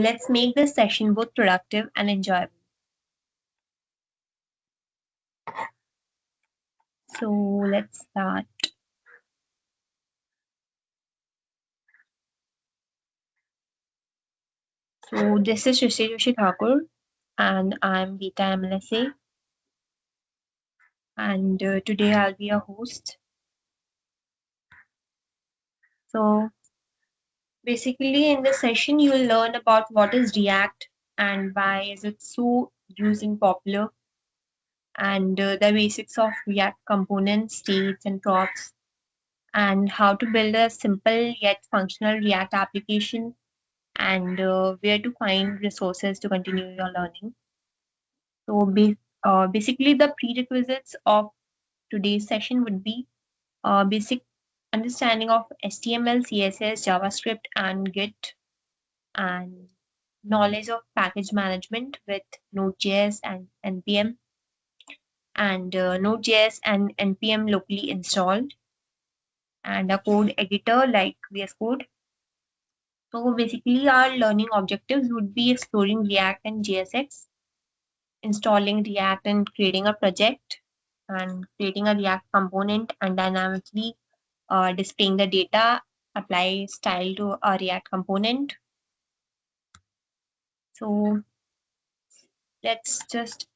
Let's make this session both productive and enjoyable. So let's start. So this is Shrishti Joshi Thakur and I'm Beta MLSA, and today I'll be your host. So basically in this session you will learn about what is React and why is it so used and popular, and the basics of React components, states and props, and how to build a simple yet functional React application, and where to find resources to continue your learning. So, basically, the prerequisites of today's session would be basic understanding of HTML, CSS, JavaScript, and Git, and knowledge of package management with Node.js and NPM, and Node.js and NPM locally installed, and a code editor like VS Code. So, basically, our learning objectives would be exploring React and JSX, installing React and creating a project, and creating a React component and dynamically displaying the data, apply style to a React component. So let's just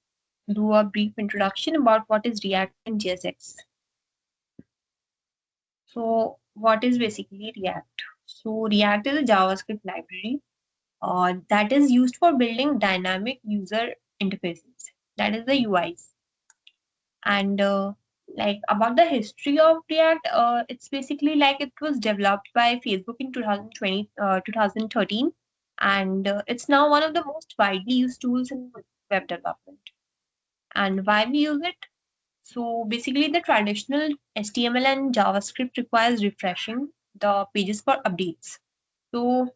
do a brief introduction about what is React and JSX. So what is basically React? So React is a JavaScript library that is used for building dynamic user interfaces. That is the UIs. And like about the history of React, it's basically like it was developed by Facebook in 2013, and it's now one of the most widely used tools in web development. And why we use it? So basically, the traditional HTML and JavaScript requires refreshing the pages for updates. So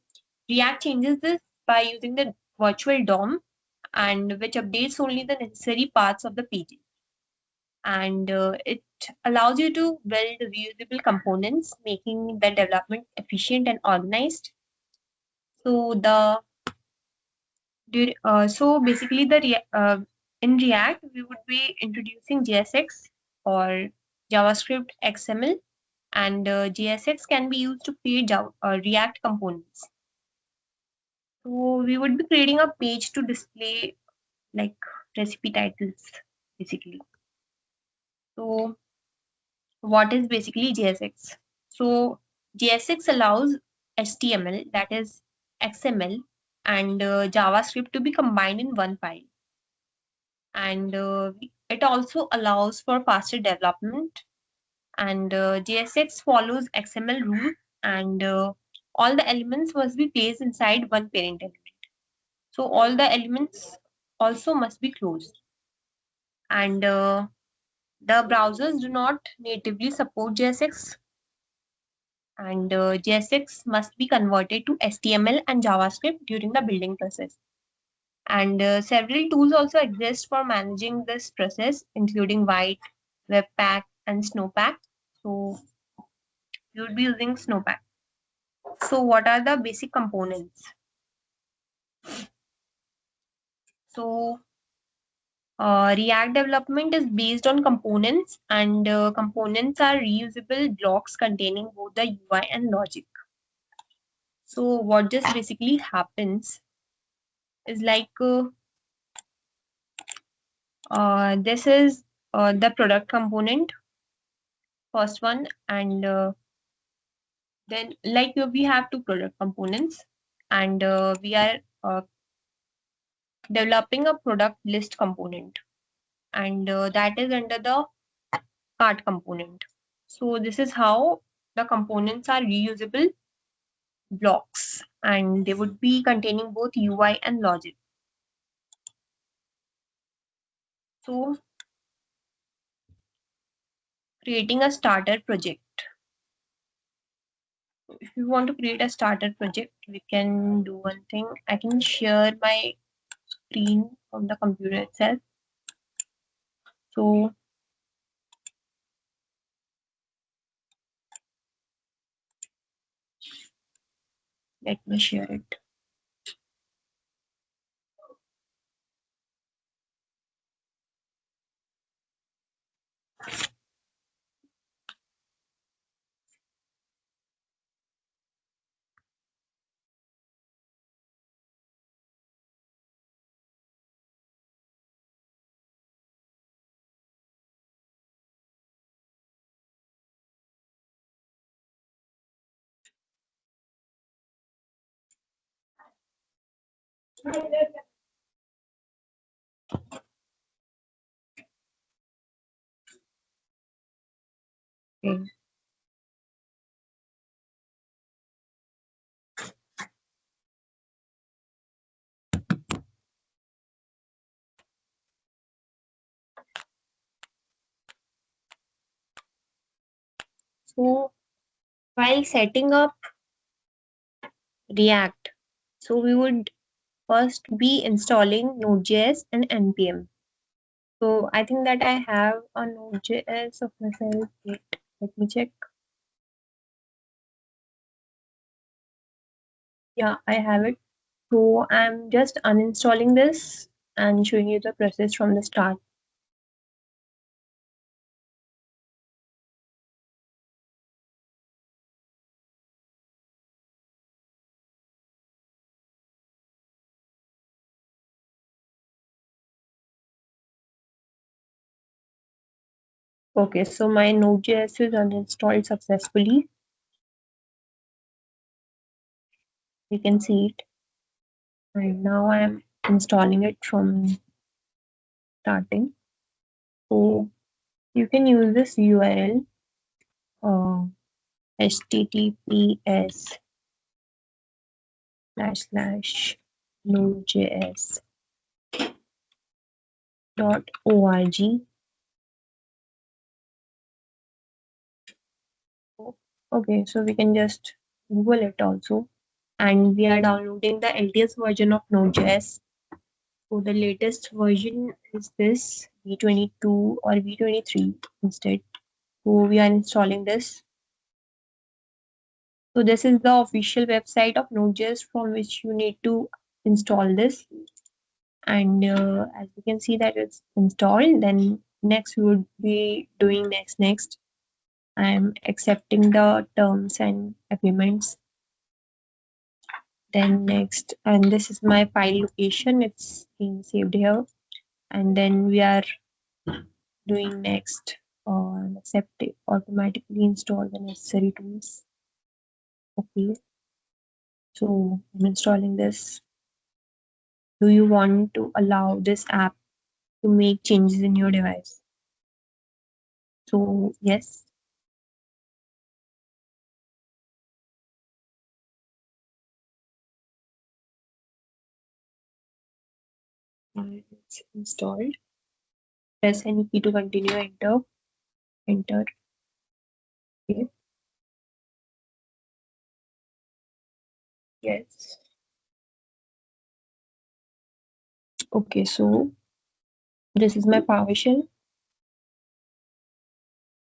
React changes this by using the virtual DOM, and which updates only the necessary parts of the page, and it allows you to build reusable components, making the development efficient and organized. So so basically in React we would be introducing JSX or JavaScript XML, and JSX can be used to create React components. So we would be creating a page to display like recipe titles basically. So what is basically JSX? So JSX allows HTML, that is XML, and JavaScript to be combined in one file. And it also allows for faster development. And JSX follows XML rules, and all the elements must be placed inside one parent element. So all the elements also must be closed. And the browsers do not natively support JSX, and JSX must be converted to HTML and JavaScript during the building process. And several tools also exist for managing this process, including White, Webpack, and Snowpack. So you would be using Snowpack. So what are the basic components? So React development is based on components, and components are reusable blocks containing both the UI and logic. So what just basically happens is like this is the product component, first one, and then like we have two product components, and we are developing a product list component, and that is under the cart component. So this is how the components are reusable blocks, and they would be containing both UI and logic. So creating a starter project. If you want to create a starter project, we can do one thing. I can share my screen from the computer itself. So let me share it. Okay. So while setting up React, so we would first be installing Node.js and npm. So I think that I have a Node.js of myself. Wait, let me check. Yeah, I have it. So I'm just uninstalling this and showing you the process from the start. Okay, so my Node.js is uninstalled successfully. You can see it. And now I'm installing it from starting. So you can use this URL, https slash slash nodejs .org. Okay, so we can just Google it also. And we are downloading the latest version of Node.js. So the latest version is this V22 or V23 instead. So we are installing this. So this is the official website of Node.js from which you need to install this. And as you can see that it's installed, then next we would be doing next. I'm accepting the terms and agreements. Then next, and this is my file location. It's being saved here. And then we are doing next on accept it, automatically install the necessary tools. Okay, so I'm installing this. Do you want to allow this app to make changes in your device? So yes, it's installed. Press any key to continue. Enter. Okay. Yes. Okay, so this is my PowerShell.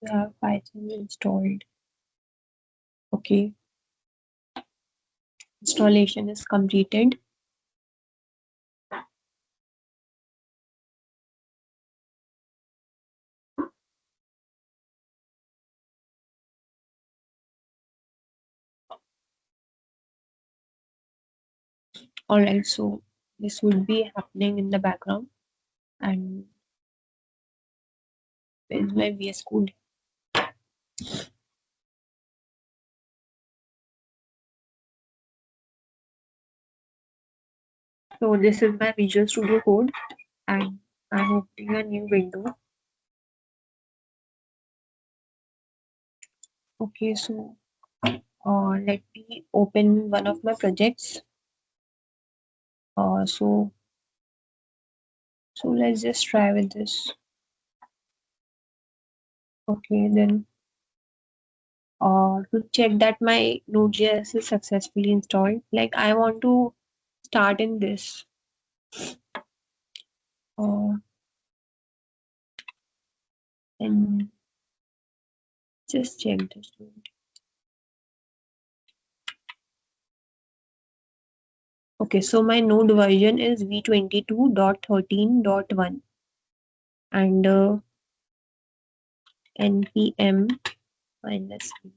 We have Python installed. Okay, installation is completed. All right, so this would be happening in the background. And where is my VS Code? So this is my Visual Studio Code, and I'm opening a new window. Okay, so let me open one of my projects. So let's just try with this. Okay, then to check that my Node.js is successfully installed, like I want to start in this. Uh, and just check this. Okay, so my node version is v22.13.1 and npm minus v.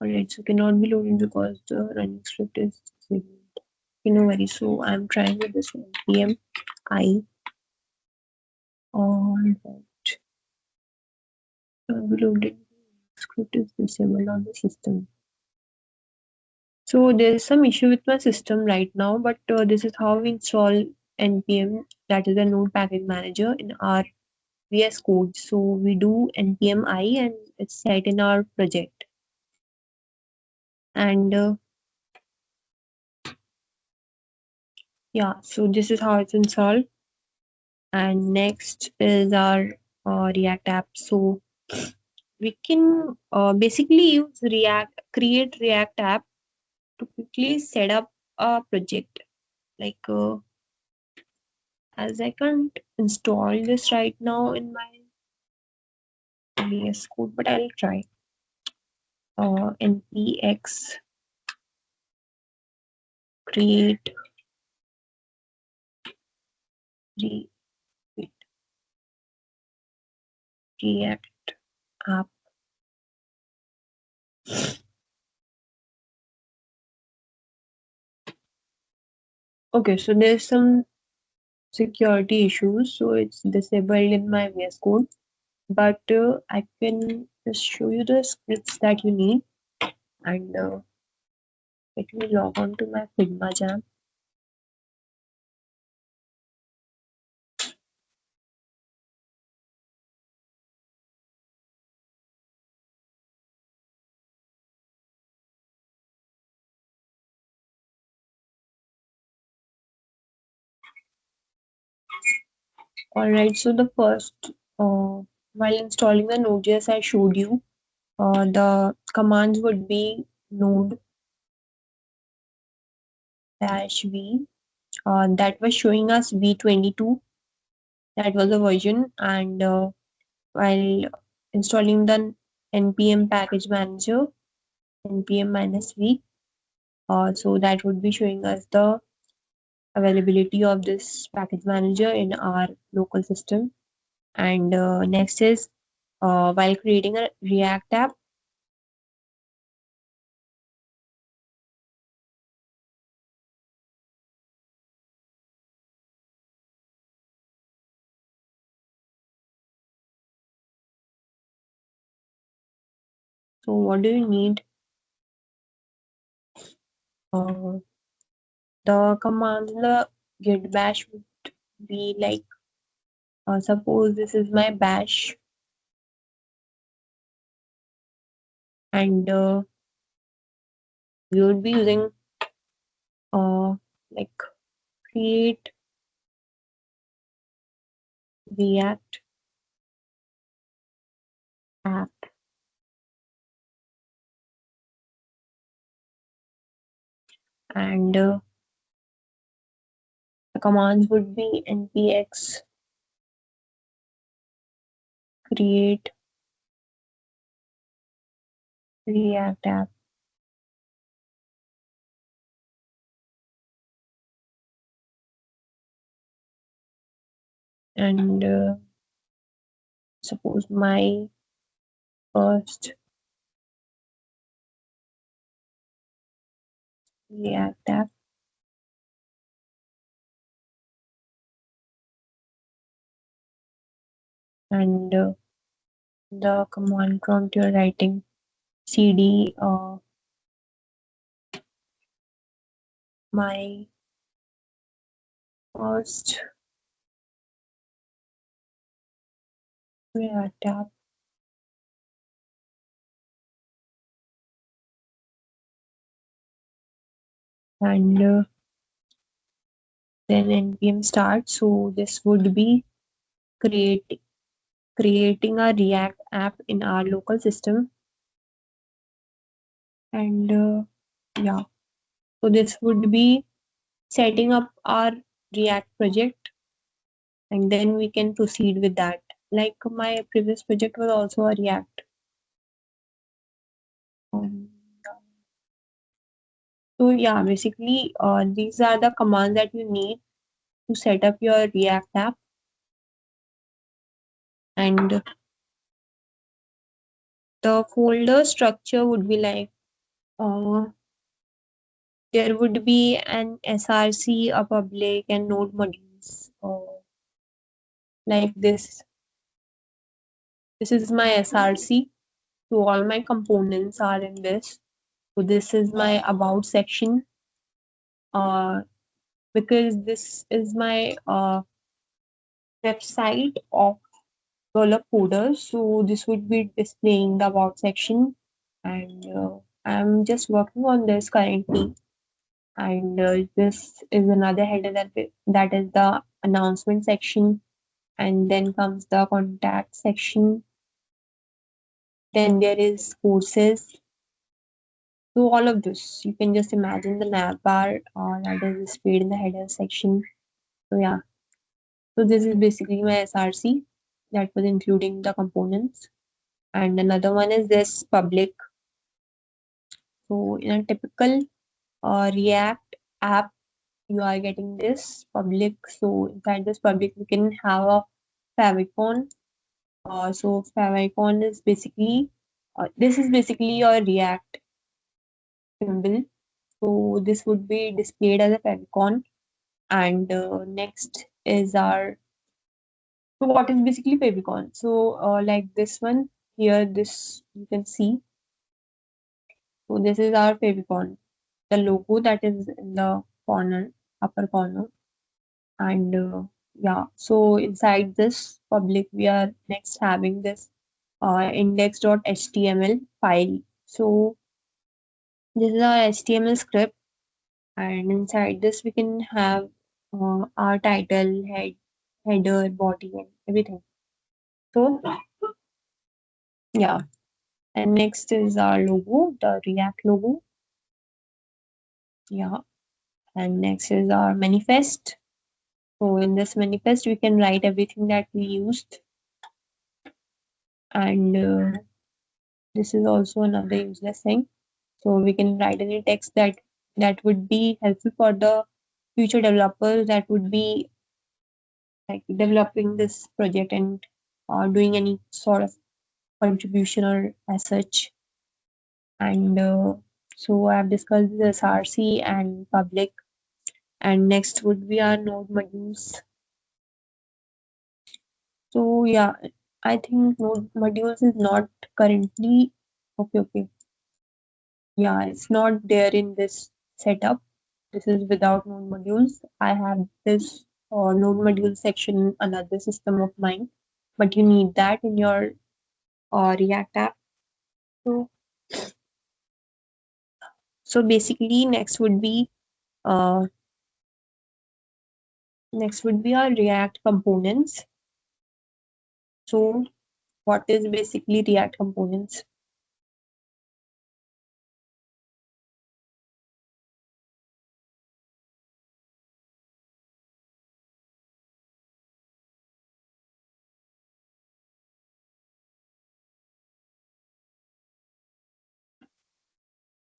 Alright, so cannot be loaded because the running script is disabled. Okay, no worries. So I'm trying with this npm I. Alright, cannot be loaded. Script is disabled on the system. So there's some issue with my system right now, but this is how we install npm, that is the Node Package Manager, in our VS Code. So we do npm I and it's set in our project. And yeah, so this is how it's installed. And next is our React app. So we can basically use React, create React app to quickly set up a project. Like as I can't install this right now in my VS Code, but I'll try. Npx create re, wait, React app. Okay, so there's some security issues, so it's disabled in my VS Code. But I can just show you the scripts that you need. And let me log on to my Figma jam. Alright, so the first, while installing the Node.js I showed you, the commands would be node dash v. That was showing us v22. That was the version. And while installing the npm package manager, npm minus v, so that would be showing us the availability of this package manager in our local system. And next is while creating a React app, so what do you need? Uh, the command in the git bash would be like, suppose this is my bash, and we would be using uh, like create React app, and the commands would be npx create React app, and suppose my first React app, and the command prompt you're writing cd my first React app, and then npm start. So this would be create, creating a React app in our local system. And yeah, so this would be setting up our React project, and then we can proceed with that. Like my previous project was also a React. Um, so yeah, basically these are the commands that you need to set up your React app. And the folder structure would be like, uh, there would be an src, a public, and node modules, like this. This is my src, so all my components are in this. So this is my about section. Uh, because this is my website of develop coders. So this would be displaying the about section, and I'm just working on this currently. And this is another header that is the announcement section, and then comes the contact section. Then there is courses. So all of this, you can just imagine the nav bar that is displayed in the header section. So yeah, so this is basically my SRC that was including the components. And another one is this public. So in a typical React app, you are getting this public. So inside this public, we can have a favicon. So favicon is basically this is basically your React symbol. So this would be displayed as a favicon. And next is our so what is basically favicon? So like this one here, this you can see. So this is our favicon, the logo that is in the corner, upper corner. And yeah, so inside this public, we are next having this index.html file. So this is our HTML script, and inside this we can have our title, header, body, and everything. So yeah, and next is our logo, the React logo. Yeah, and next is our manifest. So in this manifest, we can write everything that we used, and this is also another useless thing. So we can write any text that would be helpful for the future developers that would be like developing this project and doing any sort of contribution or as such. And so I've discussed this RC and public. And next would be our node modules. So yeah, I think node modules is not currently okay. Yeah, it's not there in this setup. This is without node modules. I have this node module section in another system of mine, but you need that in your React app. So, so basically, uh, next would be our React components. So, what is basically React components?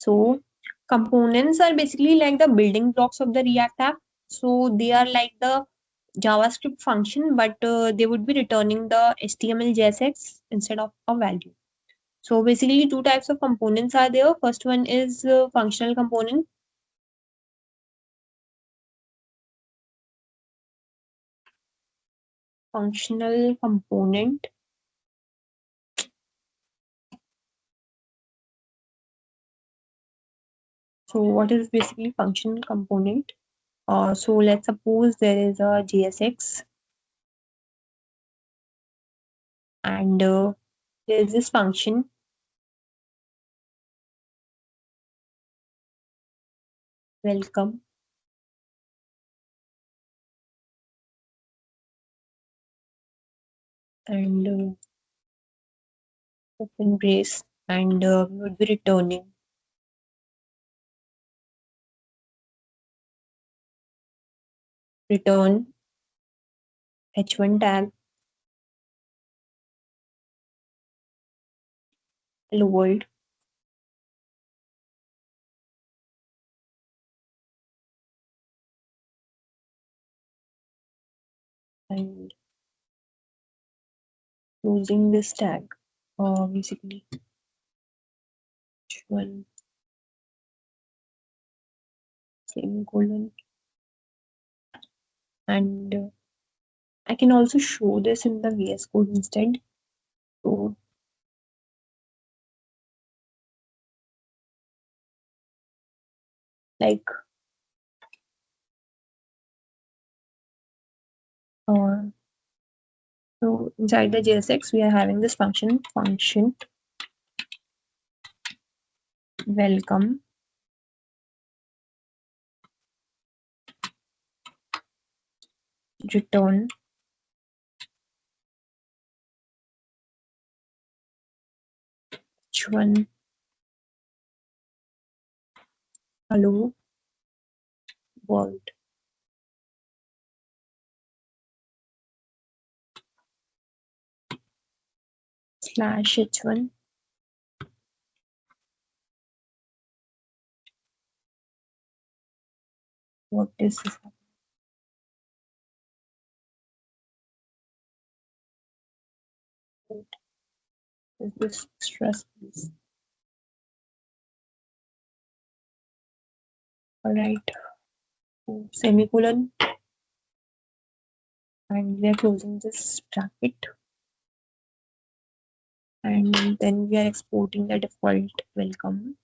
So, components are basically like the building blocks of the React app. So, they are like the JavaScript function, but they would be returning the HTML JSX instead of a value. So basically, two types of components are there. First one is functional component. Functional component. So what is basically functional component? So let's suppose there is a JSX and there is this function welcome and open brace and we would be returning return h1 tag hello world and using this tag basically h1 semicolon and I can also show this in the VS Code instead. So Like uh, so inside the JSX, we are having this function welcome return h1 hello world slash h1. What is this? Is this stress please? All right. So, semicolon, and we are closing this bracket, and then we are exporting the default welcome.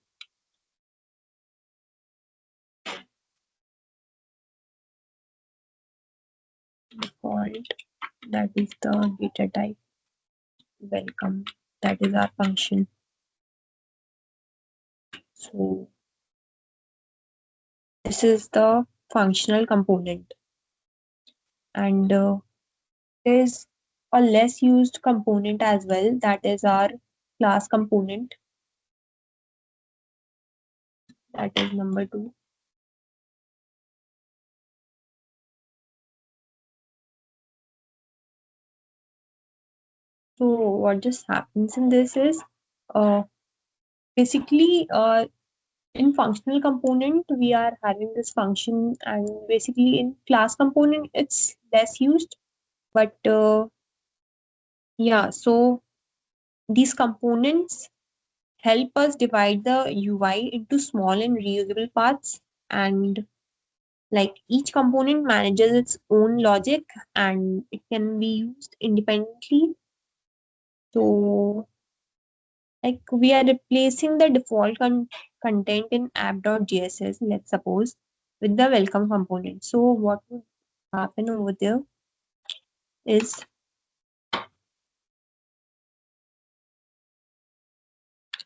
Default, that is the data type welcome, that is our function. So this is the functional component, and there is a less used component as well, that is our class component, that is number 2. So what just happens in this is uh, basically in functional component we are having this function, and basically in class component it's less used, but yeah, so these components help us divide the UI into small and reusable parts, and like each component manages its own logic and it can be used independently. So like we are replacing the default content in app.js, let's suppose, with the welcome component. So what would happen over there is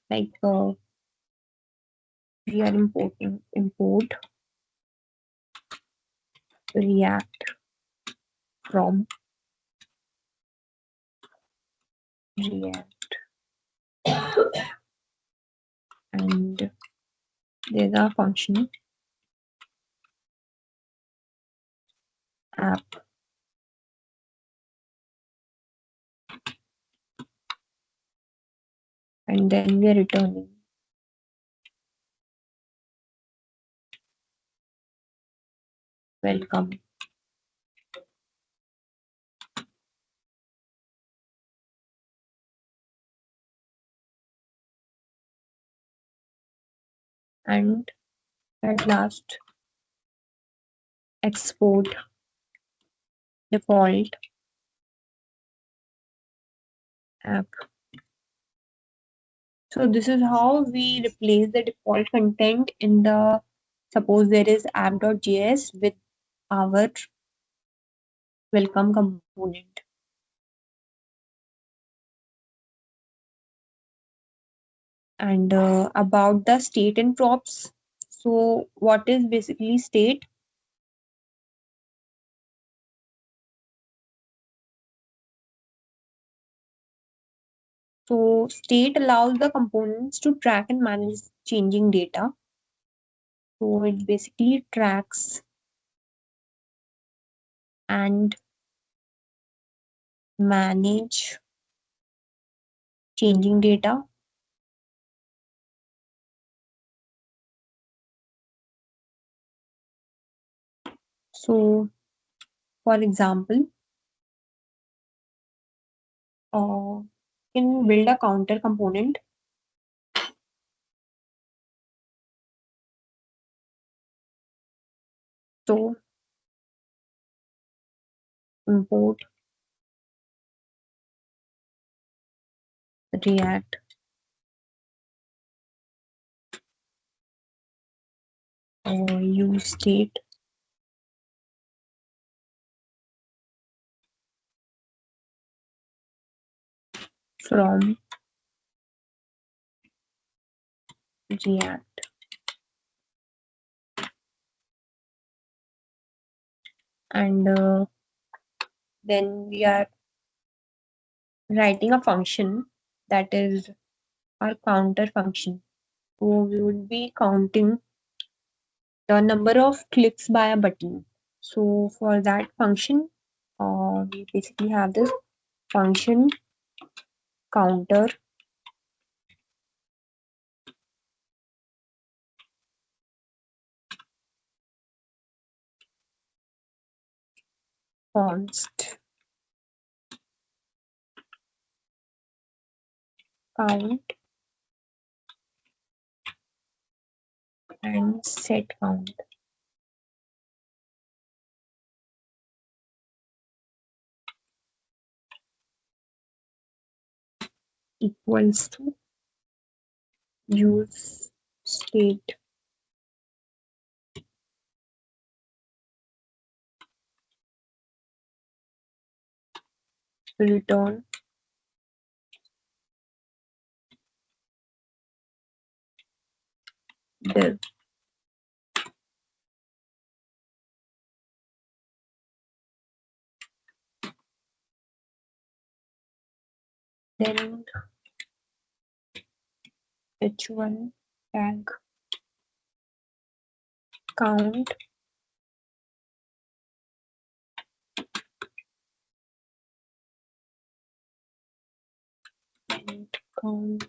like we are importing import React from React, and there's a function app, and then we are returning welcome. And at last export default app. So this is how we replace the default content in the, suppose there is app.js with our welcome component. And about the state and props. So what is basically state? So state allows the components to track and manage changing data. So it basically tracks and manage changing data. So for example, can build a counter component. So import React, use state from React, and then we are writing a function that is our counter function. So we will be counting the number of clicks by a button. So for that function, we basically have this function counter const count and set count equals to use state return div. Then h1 tag count and count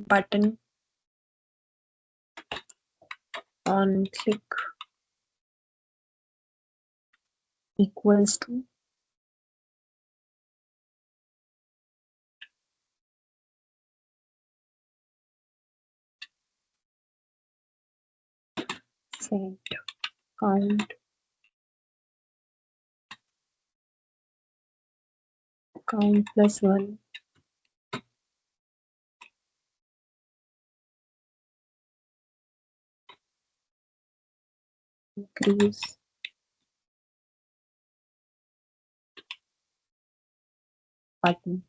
button on click equals to set count count plus 1 increase button.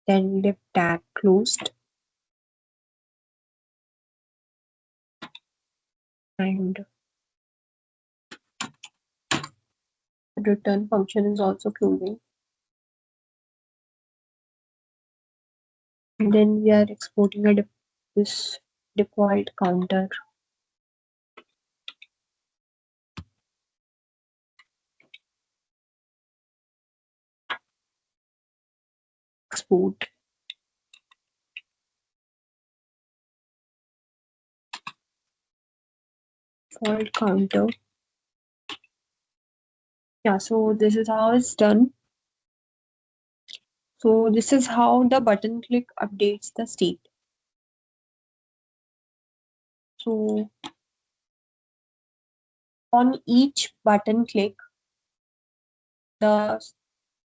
Then div tag closed and return function is also closing. And then we are exporting this default counter export default counter. Yeah, so this is how it's done. So this is how the button click updates the state. So on each button click, the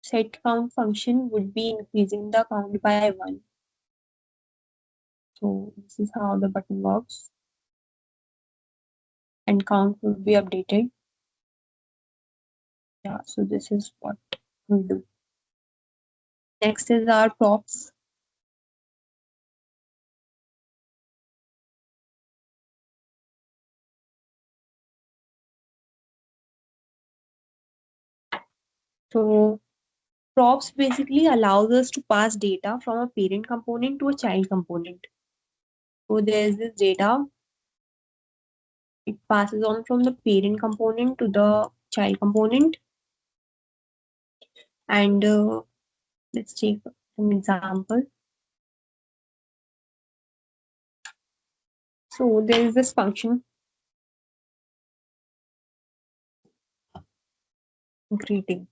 set count function would be increasing the count by 1. So this is how the button works, and count will be updated. Yeah, so this is what we do. Next is our props. So props basically allows us to pass data from a parent component to a child component. So there's this data, it passes on from the parent component to the child component, and Let's take an example. So there is this function greeting.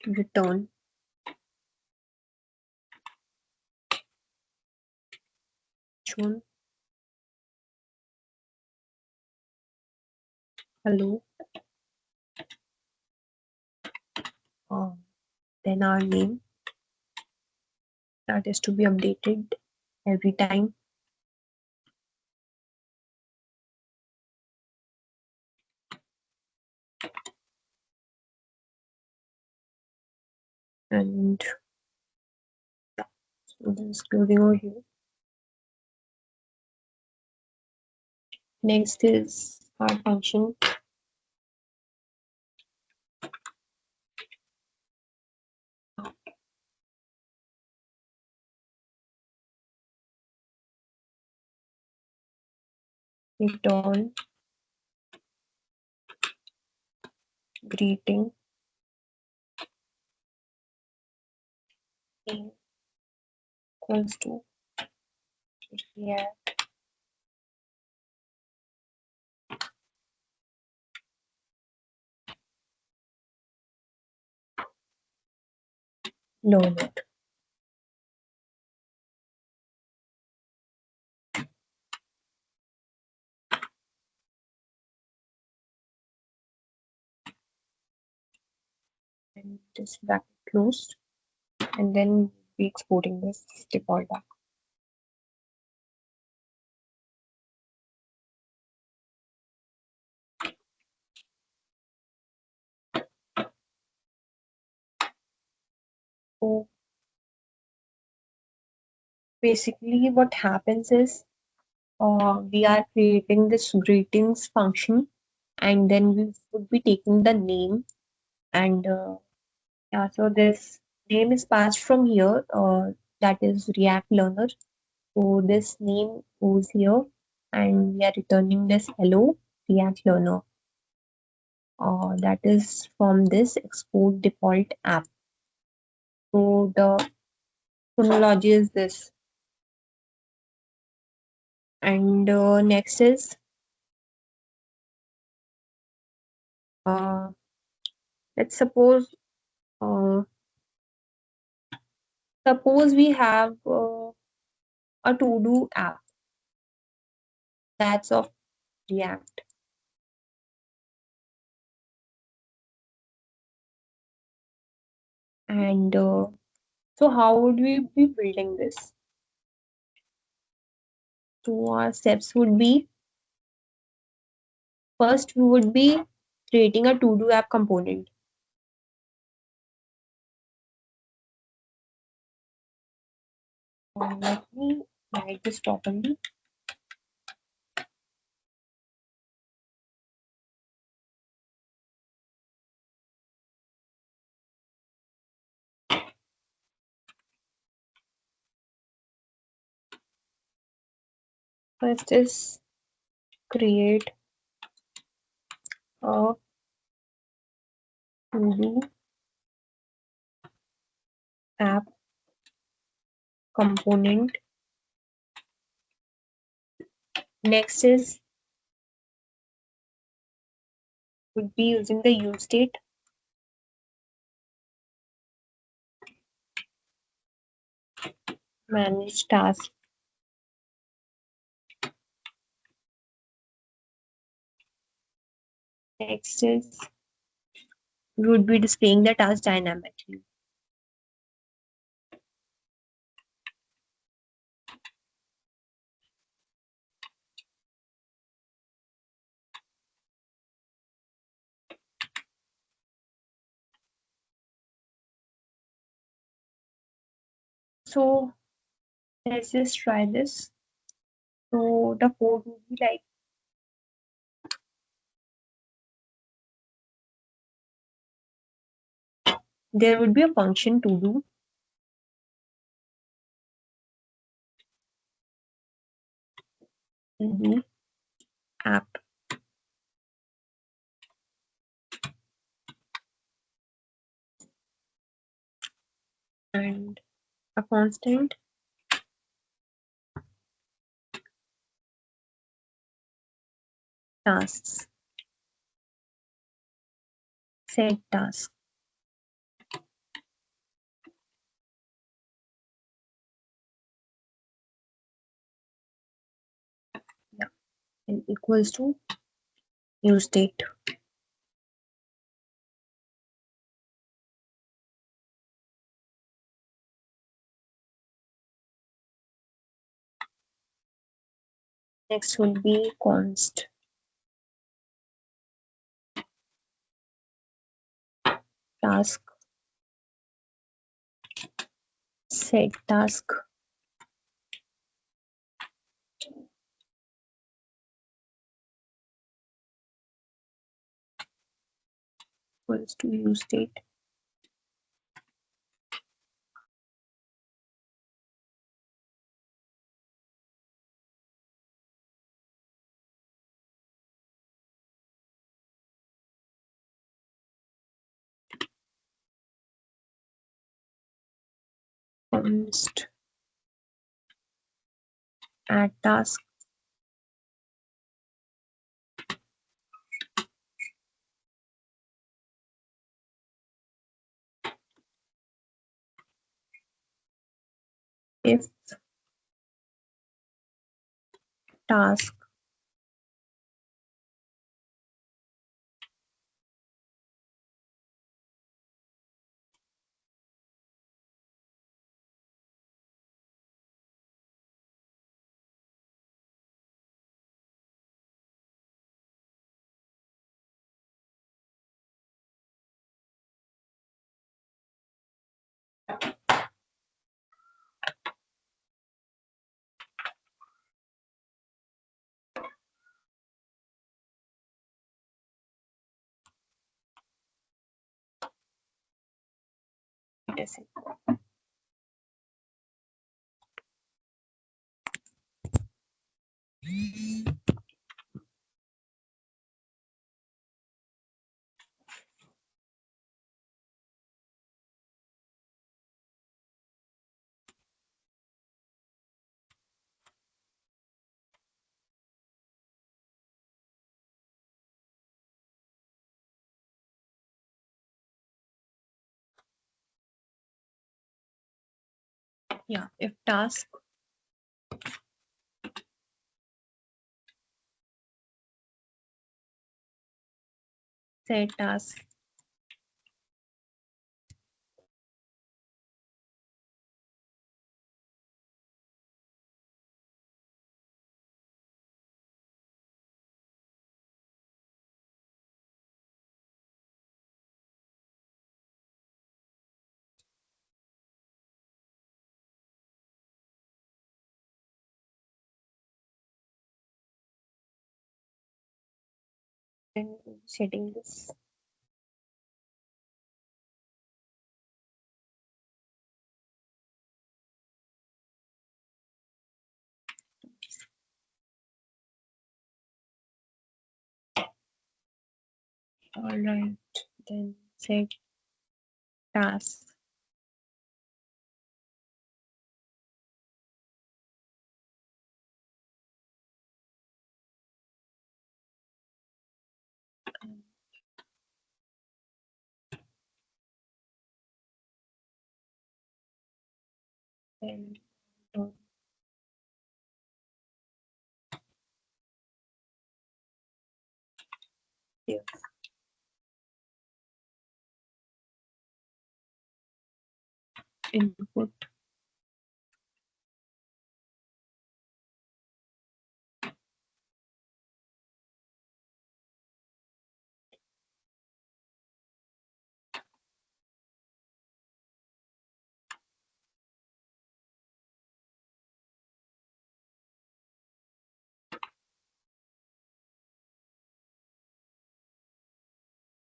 Return shown hello. Uh, then our name that is to be updated every time. And so this is closing over here. Next is our function return greeting equals to react learner. And this bracket closed, and then we exporting this default app. So basically what happens is we are creating this greetings function, and then we would be taking the name, and yeah, so this name is passed from here, that is React Learner. So this name goes here, and we are returning this hello React Learner. That is from this export default app. So the chronology is this. And next is uh, let's uh, suppose we have a to-do app that's of React. And so how would we be building this? So our steps would be, first we would be creating a to-do app component. Let me write this properly. First is create a to-do app component. Next is would be using the use state. Manage task. Next is we would be displaying the task dynamically. So let's just try this. So the code would be like there would be a function to do, Mhm. App and a constant tasks. Set task. Yeah. And equals to use state. Next will be const task. Set task equals to use state. Const add task. If task yes, yeah, if task set task then setting this. All right, then set task and then here input.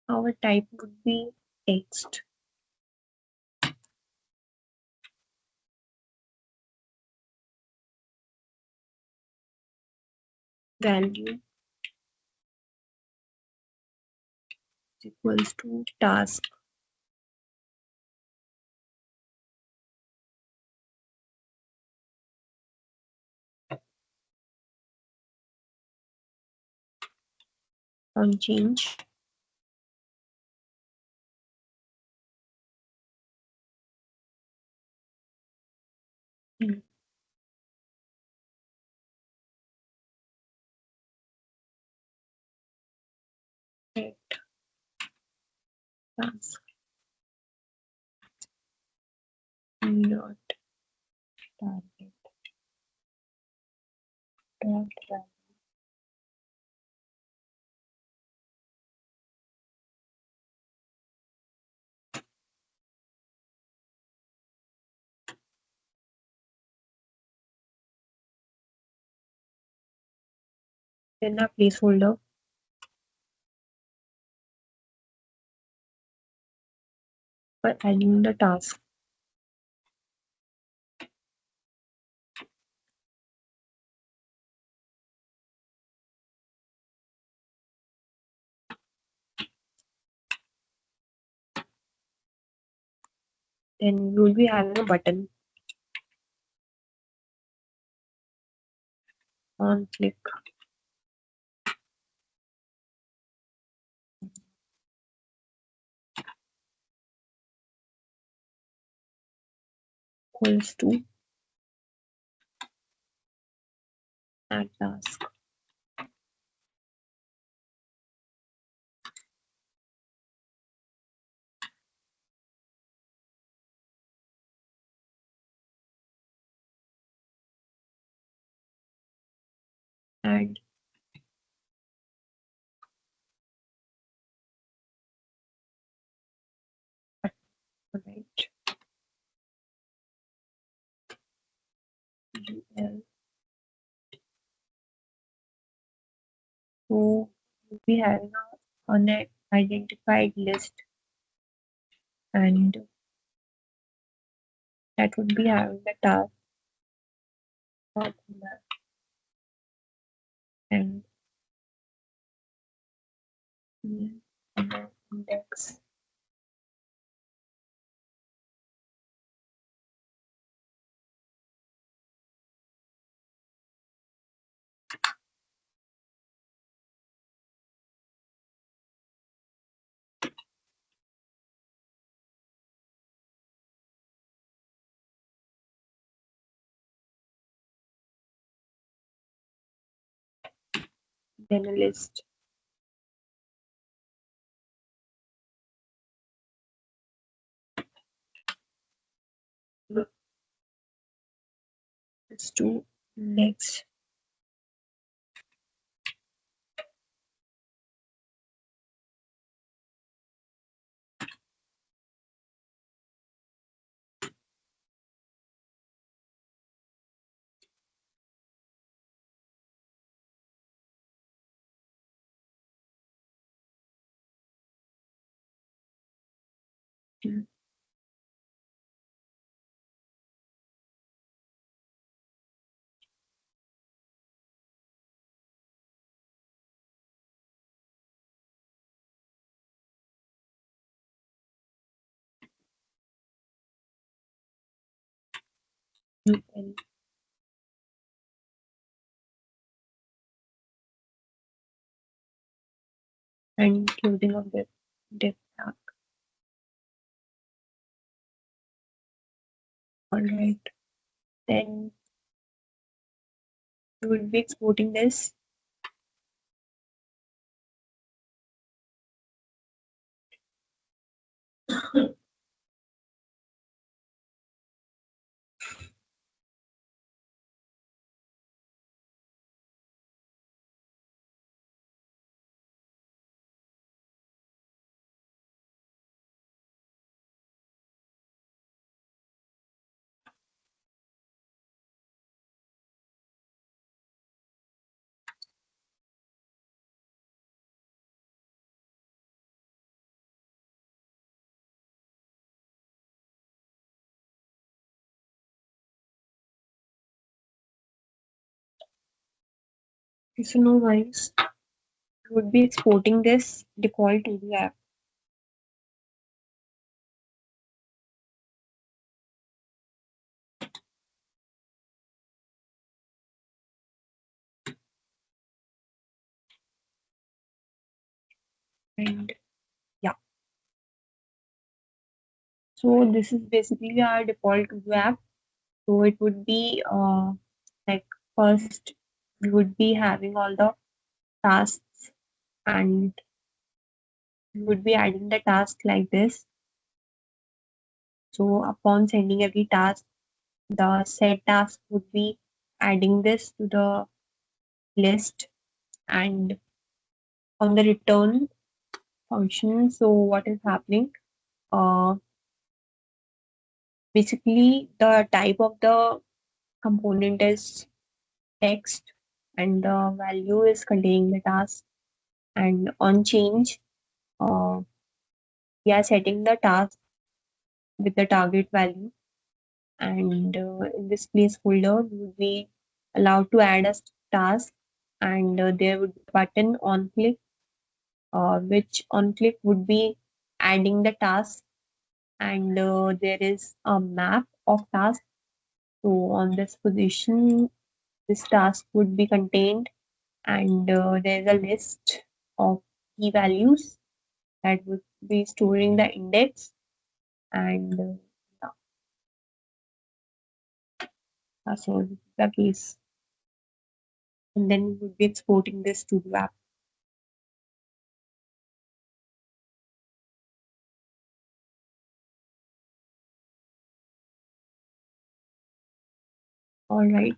Our type would be text. value is equals to task on change. Mm, Get task not target dot value. Then a placeholder for adding the task. Then we will be having a button on click equals to add task add right UL. So we'll be having a unidentified list, and that would be having the task formula and the index. Then a list. Is to index. UL and closing of the div tag. Alright. Then we will be exporting this. So no worries. We would be exporting this default to the app. And yeah, so this is basically our default to the app. So it would be like first we would be having all the tasks, and we would be adding the task like this. So upon sending every task, the set task would be adding this to the list, and on the return function. So what is happening? Uh, Basically, the type of the component is text, and the value is containing the task. And on change, uh, we are setting the task with the target value. And in this place folder, we would be allowed to add a task, and there would be a button on click, which on click would be adding the task, and there is a map of tasks. So on this position, this task would be contained, and there's a list of key values that would be storing the index, and so this is the case. And then we would be exporting this to the app. All right.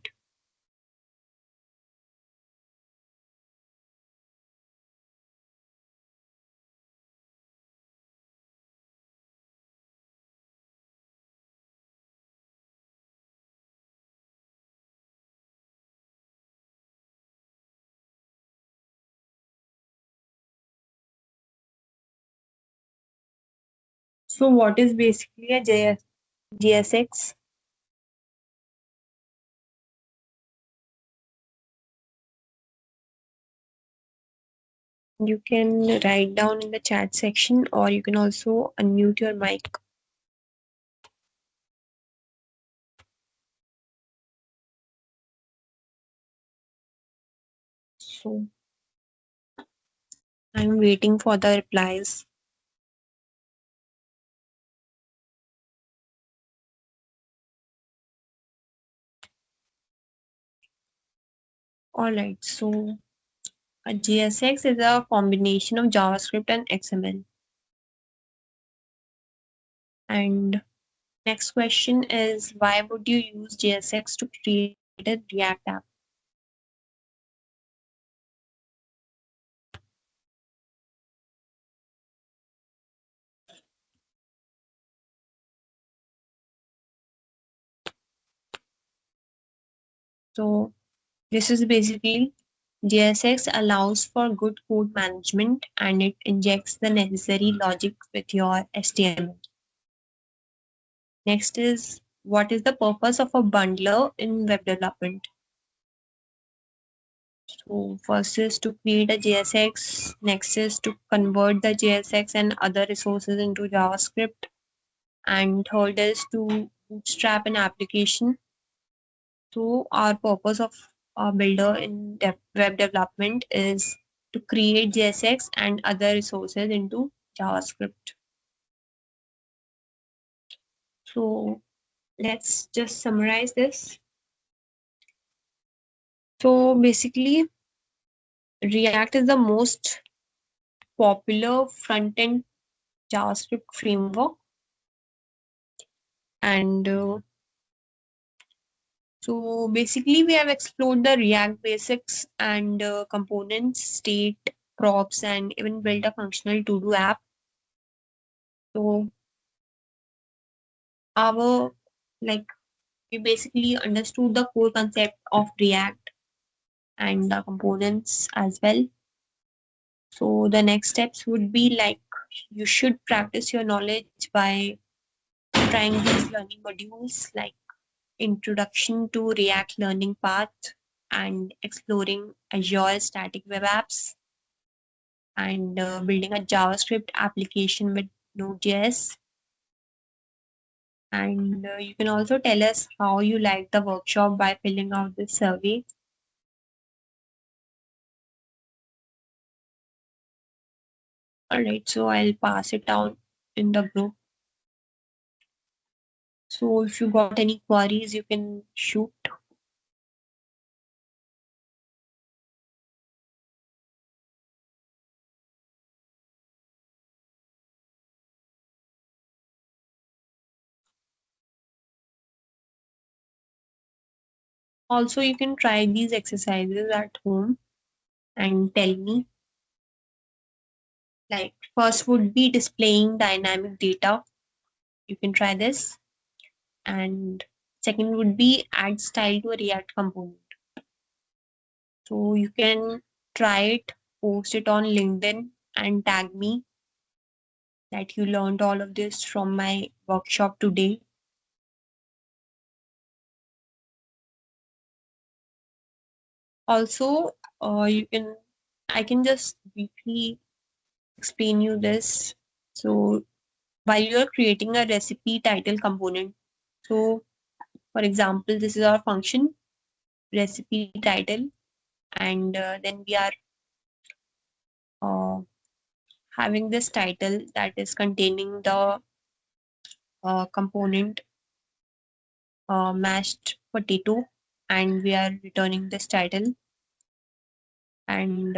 So what is basically a GSX? You can write down in the chat section, or you can also unmute your mic. So I'm waiting for the replies. All right. So a GSX is a combination of JavaScript and XML. And next question is, why would you use JSX to create a React app? So this is basically JSX allows for good code management, and it injects the necessary logic with your HTML. Next is, what is the purpose of a bundler in web development? So first is to create a JSX, next is to convert the JSX and other resources into JavaScript, and third is to bootstrap an application. So our purpose of our builder in web development is to create JSX and other resources into JavaScript. So let's just summarize this. So basically, React is the most popular front-end JavaScript framework, and so basically we have explored the React basics and components, state, props, and even built a functional to-do app. So our like we basically understood the core concept of React and the components as well. So the next steps would be like, you should practice your knowledge by trying these learning modules like Introduction to React Learning Path, and exploring Azure static web apps and building a JavaScript application with Node.js. And you can also tell us how you like the workshop by filling out this survey. All right, so I'll pass it out in the group. So if you got any queries, you can shoot. Also, you can try these exercises at home and tell me. Like, first would be displaying dynamic data. You can try this. And second would be add style to a React component. So you can try it, post it on LinkedIn, and tag me that you learned all of this from my workshop today. Also, I can just briefly explain you this. So while you're creating a recipe title component, so for example, this is our function recipe title, and then we are uh, having this title that is containing the component mashed potato, and we are returning this title, and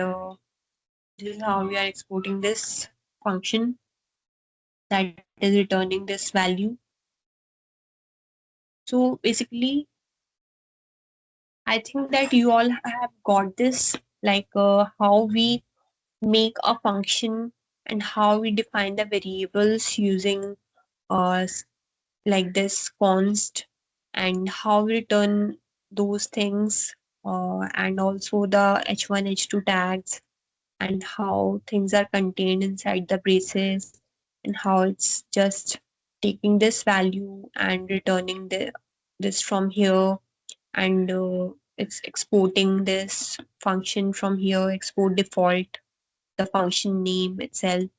this is how we are exporting this function that is returning this value. So basically, I think that you all have got this, like how we make a function and how we define the variables using uh, s- like this const, and how we return those things, and also the h1 h2 tags, and how things are contained inside the braces, and how it's just taking this value and returning this from here, and it's exporting this function from here, export default, the function name itself.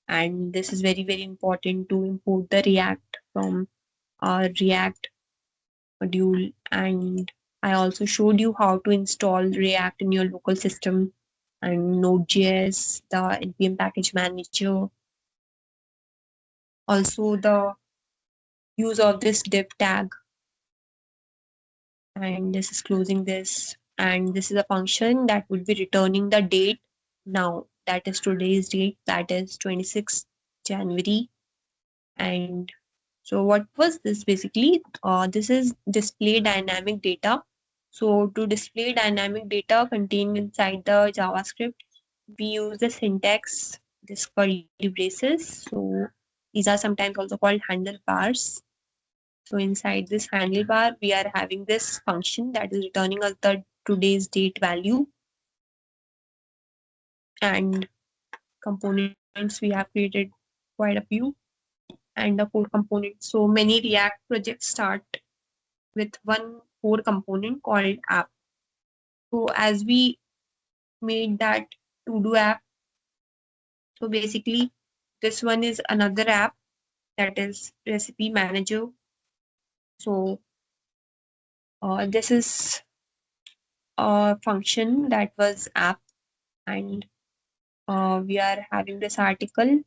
And this is very, very important to import the React from our React module. And I also showed you how to install React in your local system, and Node.js, the npm package manager, also the use of this div tag. And this is closing this. And this is a function that would be returning the date now. That is today's date, that is 26th January. And so what was this basically? This is display dynamic data. So to display dynamic data contained inside the JavaScript, we use the syntax, this curly braces. So these are sometimes also called handlebars. So inside this handlebar, we are having this function that is returning us the today's date value, and components we have created quite a few, and the core component. So many React projects start with one core component called app. So as we made that to do app, so basically this one is another app that is recipe manager. So this is a function that was app, and we are having this article,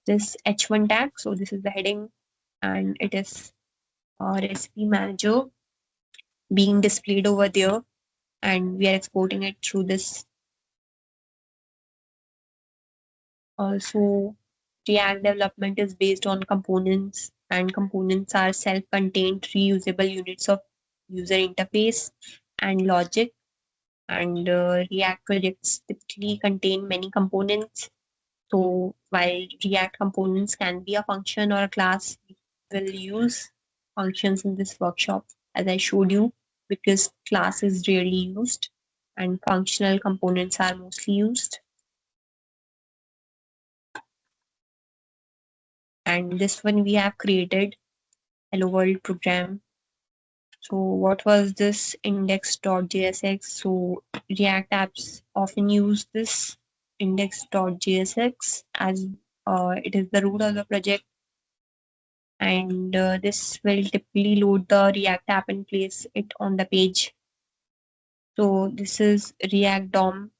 this h1 tag. So this is the heading, and it is recipe manager being displayed over there, and we are exporting it through this. Also, React development is based on components, and components are self-contained, reusable units of user interface and logic. And React projects typically contain many components. So while React components can be a function or a class, we will use functions in this workshop, as I showed you, because class is rarely used and functional components are mostly used. And this one we have created hello world program. So what was this index.jsx? So React apps often use this index.jsx as it is the root of the project, and this will typically load the React app and place it on the page. So this is React DOM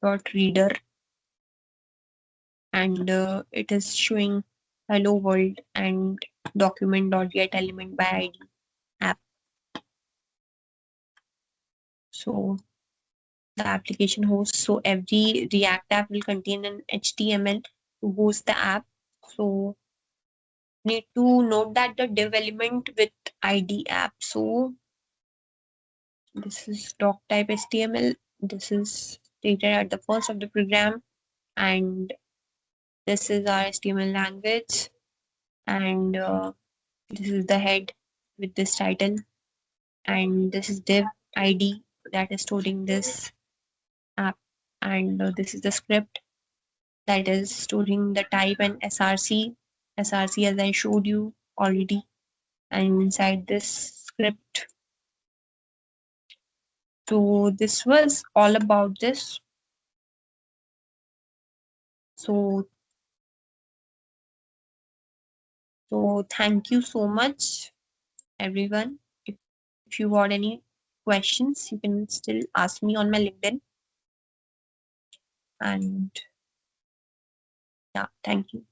dot reader, and it is showing hello world and document dot get element by ID app. So the application host. So every React app will contain an HTML to host the app. So need to note that the div element with ID app. So this is doc type HTML. This is stated at the first of the program, and this is our HTML language, and this is the head with this title, and this is div ID that is storing this app, and this is the script that is storing the type and src as I showed you already. And inside this script, so this was all about this. So thank you so much, everyone. If you got any questions, you can still ask me on my LinkedIn. And yeah, thank you.